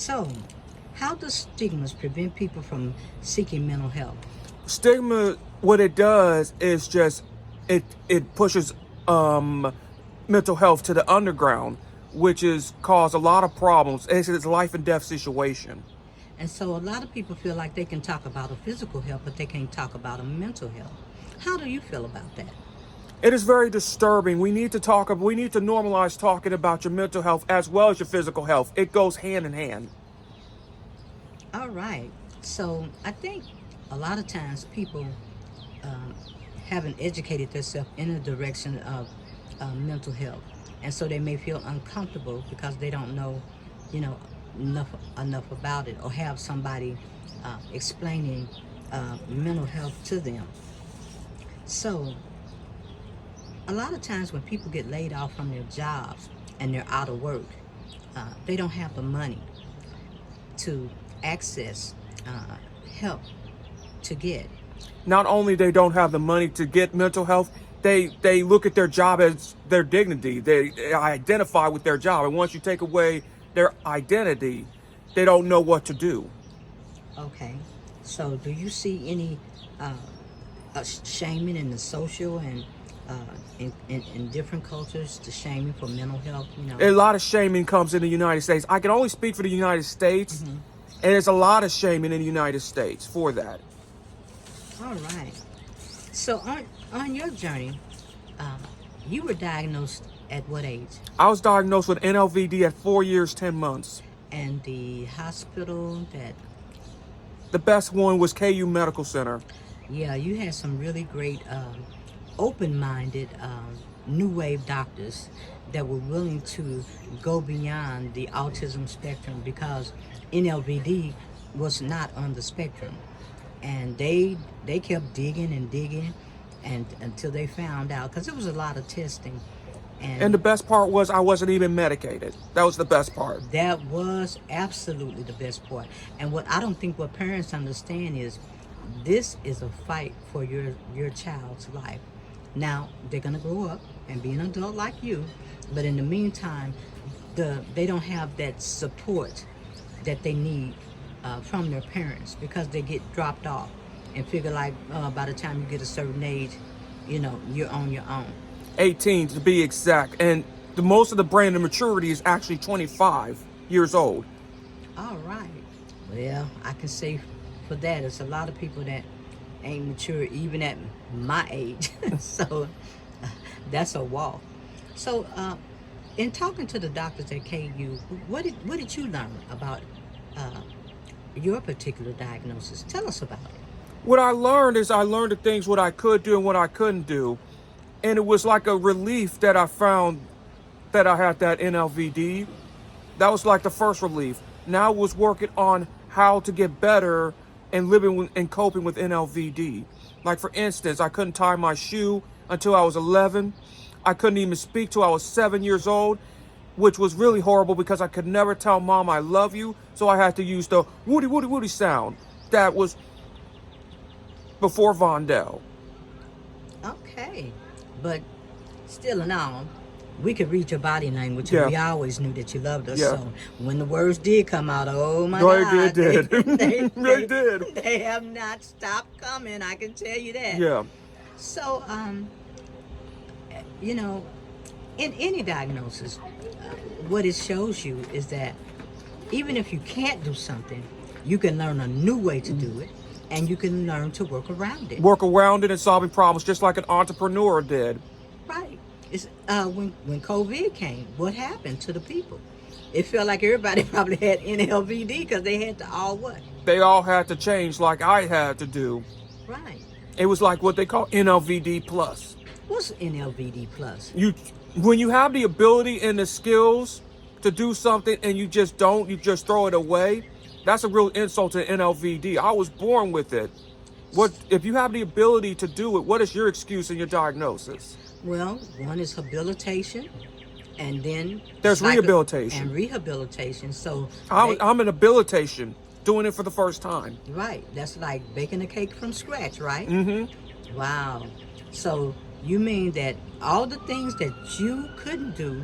So, how does stigmas prevent people from seeking mental health? Stigma, what it does is just it pushes mental health to the underground, which is cause a lot of problems. It's a life and death situation. And so, a lot of people feel like they can talk about a physical health, but they can't talk about a mental health. How do you feel about that? It is very disturbing. We need to normalize talking about your mental health as well as your physical health. It goes hand in hand. All right. So, I think a lot of times people um, haven't educated themselves in the direction of mental health, and so they may feel uncomfortable because they don't know, you know, enough about it, or have somebody explaining mental health to them. So, a lot of times when people get laid off from their jobs and they're out of work, they don't have the money to access help to get. Not only they don't have the money to get mental health, they look at their job as their dignity. They identify with their job, and once you take away their identity, they don't know what to do. Okay. So, do you see any shaming in the social and in different cultures, the shaming for mental health? A lot of shaming comes in the United States. I can only speak for the United States, and there's a lot of shaming in the United States for that. All right. So, on your journey, you were diagnosed at what age? I was diagnosed with NLVD at 4 years, 10 months. And the hospital that... The best one was KU Medical Center. Yeah, you had some really great open-minded new wave doctors that were willing to go beyond the autism spectrum, because NLVD was not on the spectrum, and they kept digging and digging, and until they found out, because it was a lot of testing. And the best part was I wasn't even medicated. That was the best part. That was absolutely the best part. And what I don't think what parents understand is, this is a fight for your child's life. Now, they're going to grow up and be an adult like you, but in the meantime, they don't have that support that they need from their parents, because they get dropped off and figure like by the time you get a certain age, you're on your own. 18 to be exact. And most of the brain and maturity is actually 25 years old. All right. Well, I can say for that, it's a lot of people that ain't mature even at my age. So that's a walk. So in talking to the doctors at KU, what did you learn about your particular diagnosis? Tell us about it. What I learned is the things what I could do and what I couldn't do. And it was like a relief that I found that I had that NLVD. That was like the first relief. Now I was working on how to get better and living and coping with NLVD. Like, for instance, I couldn't tie my shoe until I was 11. I couldn't even speak till I was 7 years old, which was really horrible because I could never tell mom I love you. So I had to use the woody, woody, woody sound. That was before Vondell. Okay. But still in all, we could read your body language, and we always knew that you loved us. So when the words did come out, oh my God, they did. they did. They have not stopped coming, I can tell you that. Yeah. So, in any diagnosis, what it shows you is that even if you can't do something, you can learn a new way to do it, and you can learn to work around it. Work around it and solving problems just like an entrepreneur did. Right. It's when COVID came, what happened to the people? It felt like everybody probably had NLVD because they had to all what? They all had to change like I had to do. Right. It was like what they call NLVD plus. What's NLVD plus? When you have the ability and the skills to do something and you just don't, you just throw it away, that's a real insult to NLVD. I was born with it. What if you have the ability to do it? What is your excuse in your diagnosis? Well, one is habilitation, and then there's rehabilitation. And rehabilitation. So I'm in habilitation, doing it for the first time. Right. That's like baking a cake from scratch, right? Mm-hmm. Wow. So you mean that all the things that you couldn't do,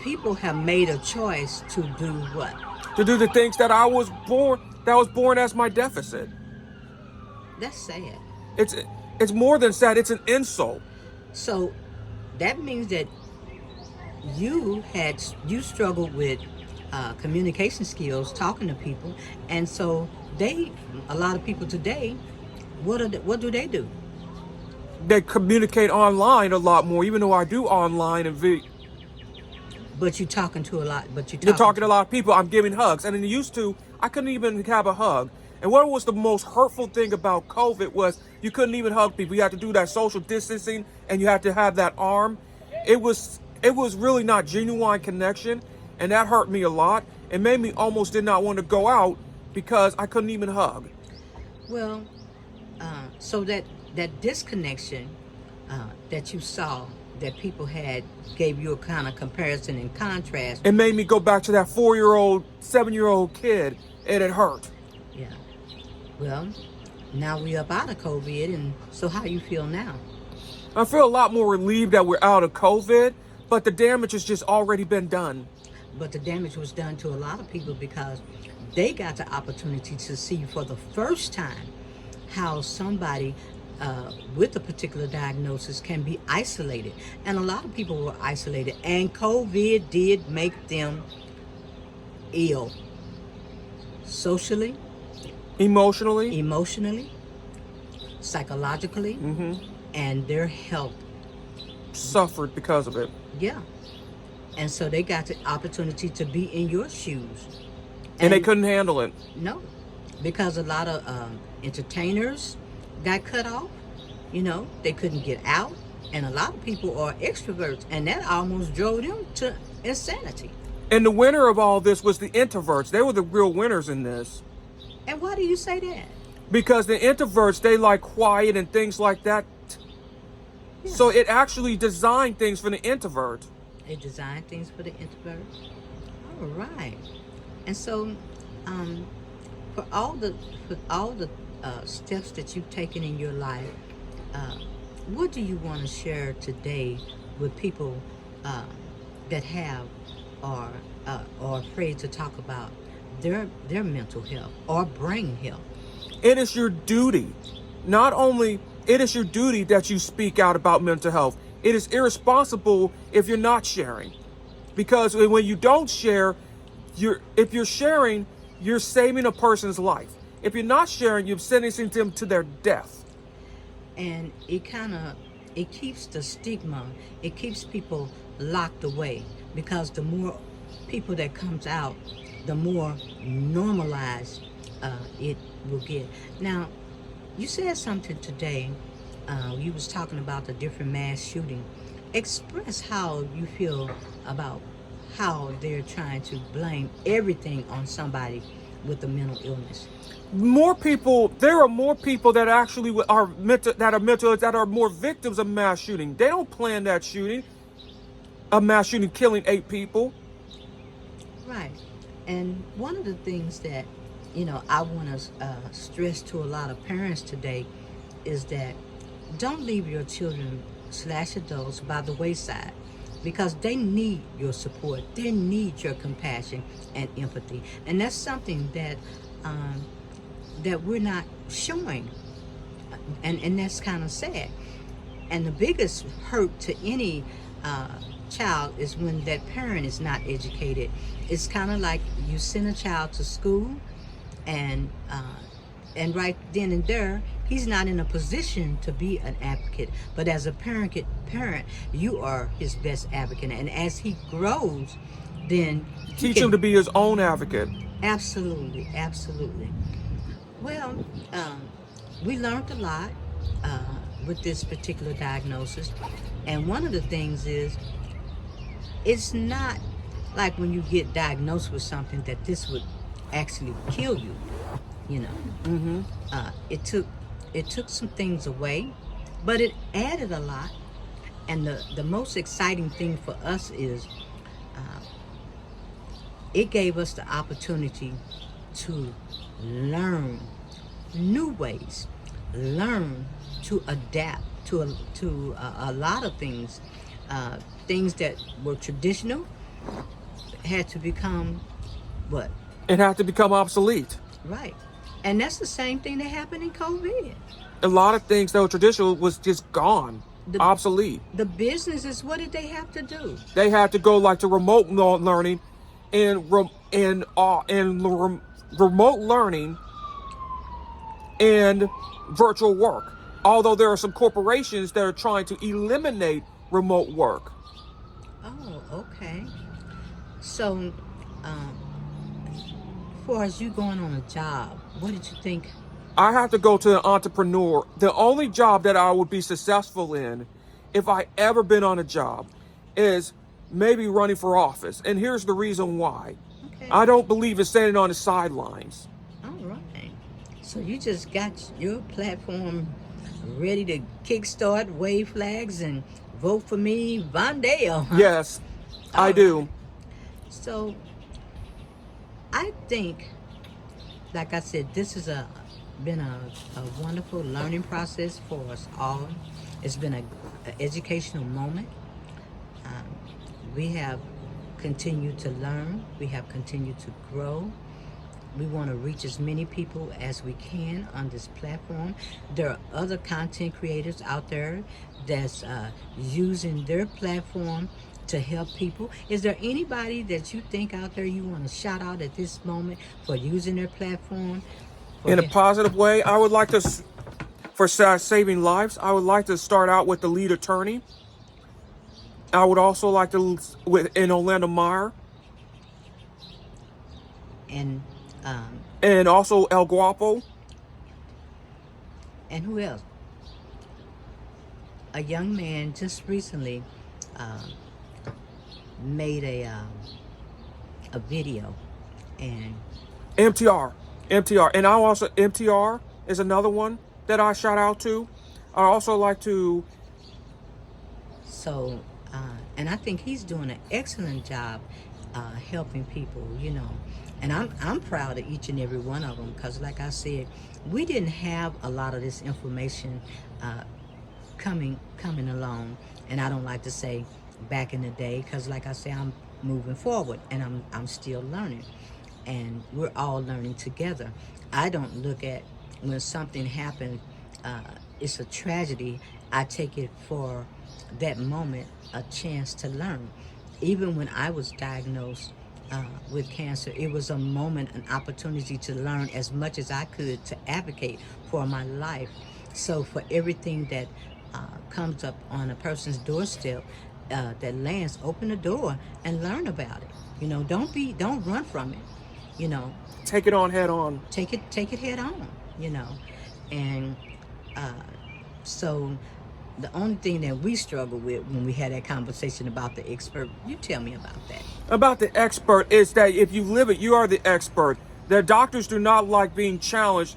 people have made a choice to do what? to do the things that I was born as my deficit. That's sad. It's more than sad. It's an insult. So that means that you struggled with communication skills, talking to people, and so a lot of people today, what do they do? They communicate online a lot more, even though I do online and But you're talking to a lot. But you're talking to a lot of people. I'm giving hugs, and then used to I couldn't even have a hug. And what was the most hurtful thing about COVID was you couldn't even hug people. You had to do that social distancing, and you had to have that arm. It was really not genuine connection, and that hurt me a lot. It made me almost did not want to go out because I couldn't even hug. Well, so that disconnection that you saw that people had gave you a kind of comparison and contrast. It made me go back to that 4-year-old, 7-year-old kid, and it hurt. Yeah. Well, now we up out of COVID, and so how you feel now? I feel a lot more relieved that we're out of COVID, but the damage has just already been done. But the damage was done to a lot of people because they got the opportunity to see for the first time how somebody with a particular diagnosis can be isolated. And a lot of people were isolated, and COVID did make them ill. Socially, emotionally, psychologically, and their health suffered because of it. Yeah. And so they got the opportunity to be in your shoes. And they couldn't handle it. No, because a lot of entertainers got cut off. You know, they couldn't get out. And a lot of people are extroverts, and that almost drove them to insanity. And the winner of all this was the introverts. They were the real winners in this. And why do you say that? Because the introverts, they like quiet and things like that. Yeah. So it actually designed things for the introvert. It designed things for the introvert. All right. And so, for all the steps that you've taken in your life, what do you want to share today with people that have or are afraid to talk about their mental health or brain health? It is your duty. Not only it is your duty that you speak out about mental health. It is irresponsible if you're not sharing, because when you don't share, if you're sharing, you're saving a person's life. If you're not sharing, you're sentencing them to their death. And it keeps the stigma. It keeps people locked away, because the more people that comes out, the more normalized it will get. Now, you said something today. You was talking about the different mass shooting. Express how you feel about how they're trying to blame everything on somebody with a mental illness. There are more people that actually are mental, that are more victims of mass shooting. They don't plan that shooting, a mass shooting killing 8 people. Right. And one of the things that, I want to stress to a lot of parents today is that don't leave your children / adults by the wayside, because they need your support. They need your compassion and empathy. And that's something that that we're not showing. And that's kind of sad. And the biggest hurt to any child is when that parent is not educated. It's kind of like you send a child to school, and right then and there, he's not in a position to be an advocate. But as a parent, you are his best advocate. And as he grows, then teach him to be his own advocate. Absolutely, absolutely. Well, we learned a lot with this particular diagnosis. And one of the things is, it's not like when you get diagnosed with something that this would actually kill you. It took some things away, but it added a lot. And the most exciting thing for us is it gave us the opportunity to learn new ways, learn to adapt to a lot of things. Things that were traditional had to become what? and have to become obsolete. Right. And that's the same thing that happened in COVID. A lot of things that were traditional was just gone, The obsolete. the businesses, what did they have to do? They had to go like to remote learning, and remote learning and virtual work. Although there are some corporations that are trying to eliminate remote work. Oh, okay. So, um, far as you going on a job, what did you think? I have to go to an entrepreneur. The only job that I would be successful in, if I ever been on a job, is maybe running for office. And here's the reason why. Okay. I don't believe in standing on the sidelines. All right. So you just got your platform ready to kickstart, wave flags, and vote for me, Vondale. Huh? Yes, I do. So I think, like I said, this has been a wonderful learning process for us all. It's been an educational moment. We have continued to learn. We have continued to grow. We want to reach as many people as we can on this platform. There are other content creators out there that's using their platform to help people. Is there anybody that you think out there you want to shout out at this moment for using their platform? In a positive way, I would like to, for saving lives, I would like to start out with the lead attorney. I would also like to, in Orlando Meyer. And also El Guapo. And who else? A young man just recently made a video, and MTR, and I also, MTR is another one that I shout out to. I also like to. So, and I think he's doing an excellent job helping people, and I'm proud of each and every one of them, because like I said, we didn't have a lot of this information coming along, and I don't like to say back in the day, because like I say, I'm moving forward and I'm still learning, and we're all learning together. I don't look at when something happens, it's a tragedy. I take it for that moment a chance to learn. Even when I was diagnosed with cancer, it was a moment, an opportunity to learn as much as I could to advocate for my life. So for everything that comes up on a person's doorstep that lands, open the door and learn about it. Don't run from it. Take it on head on. Take it head on. And so the only thing that we struggle with when we had that conversation about the expert, you tell me about that. About the expert is that if you live it, you are the expert. The doctors do not like being challenged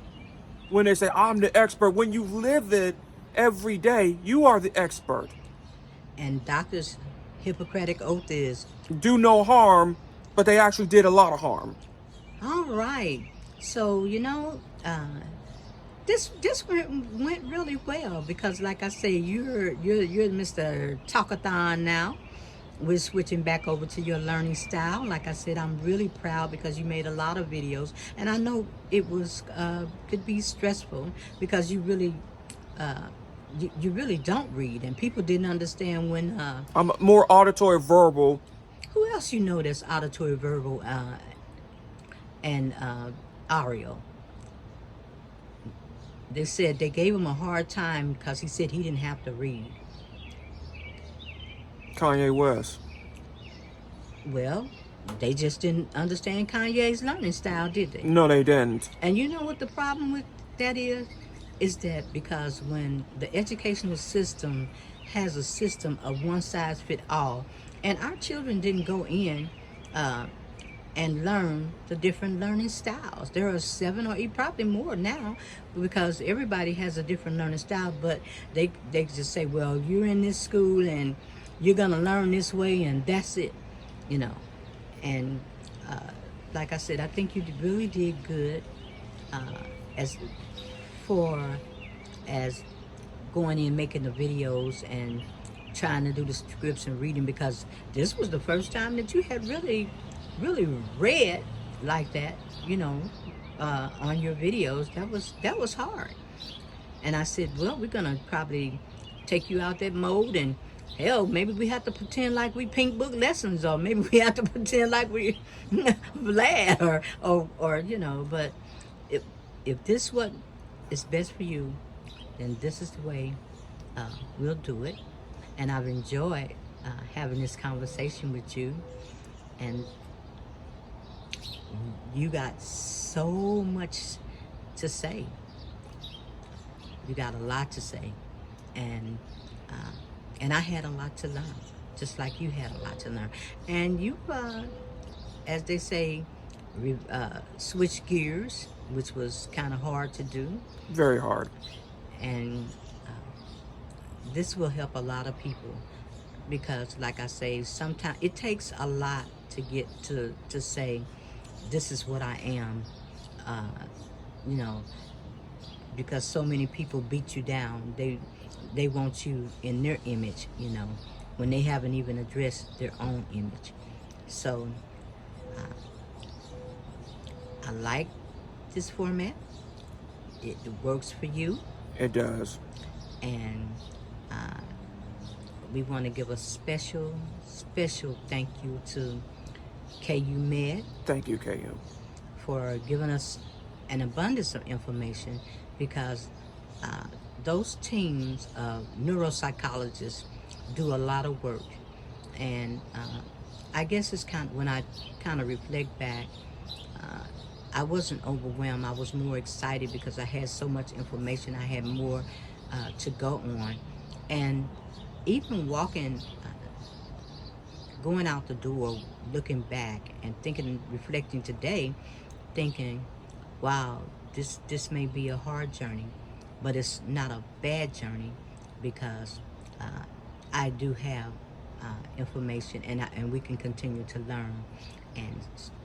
when they say, I'm the expert. When you live it every day, you are the expert. And doctors' Hippocratic oath is, do no harm, but they actually did a lot of harm. All right. So, this went really well, because like I say, you're Mr. Talkathon now. We're switching back over to your learning style. Like I said, I'm really proud because you made a lot of videos, and I know it was could be stressful because you really you really don't read, and people didn't understand when I'm more auditory verbal. Who else that's auditory verbal and Ariel? They said they gave him a hard time because he said he didn't have to read. Kanye West. Well, they just didn't understand Kanye's learning style, did they? No, they didn't. And you know what the problem with that is? Is that because when the educational system has a system of one size fit all, and our children didn't go in and learn the different learning styles. There are 7 or 8, probably more now, because everybody has a different learning style, but they just say, well, you're in this school and you're gonna learn this way and that's it, and like I said, I think you really did good as going in, making the videos and trying to do the scripts and reading, because this was the first time that you had really read like that, you know, on your videos. That was hard. And I said, well, we're gonna probably take you out that mode, and hell, maybe we have to pretend like we pink book lessons, or maybe we have to pretend like we Vlad, or you know. But if this what is best for you, then this is the way we'll do it. And I've enjoyed having this conversation with you, and you got so much to say. You got a lot to say, and I had a lot to learn, just like you had a lot to learn. And you, as they say, switch gears, which was kind of hard to do. Very hard. And this will help a lot of people, because, like I say, sometimes it takes a lot to get to say, this is what I am, you know. Because so many people beat you down. They want you in their image, you know, when they haven't even addressed their own image. So I like this format. It works for you. It does. And we want to give a special thank you to KU Med. Thank you, KU, for giving us an abundance of information, because those teams of neuropsychologists do a lot of work. And I guess it's kind of, when I kind of reflect back, I wasn't overwhelmed. I was more excited because I had so much information. I had more to go on. And even walking, going out the door, looking back and thinking, reflecting today, thinking, wow, this may be a hard journey, but it's not a bad journey, because I do have information, and we can continue to learn and,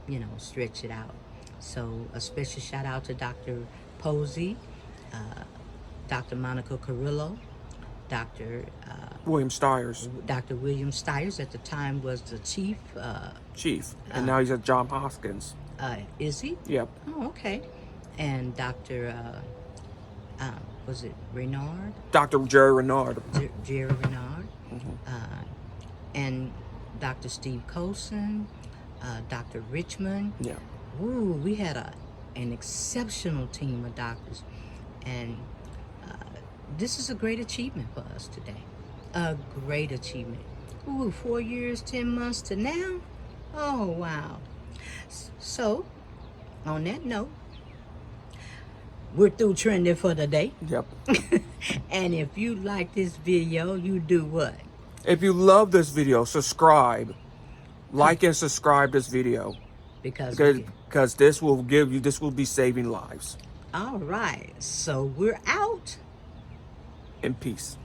you know, stretch it out. So a special shout out to Dr. Posey, Dr. Monica Carrillo, Dr. William Stiers. Dr. William Stiers at the time was the chief. And now he's at Johns Hopkins. Is he? Yep. Oh, okay. And Dr. Was it Renard? Dr. Jerry Renard. Jerry Renard. And Dr. Steve Colson, Dr. Richmond. Yeah. Ooh, we had an exceptional team of doctors. And this is a great achievement for us today. A great achievement. Ooh, 4 years, 10 months to now. Oh, wow. So, on that note, we're through trending for the day. Yep. And if you like this video, you do what? If you love this video, subscribe. Like and subscribe this video. Because this will be saving lives. all right. So we're out. In peace.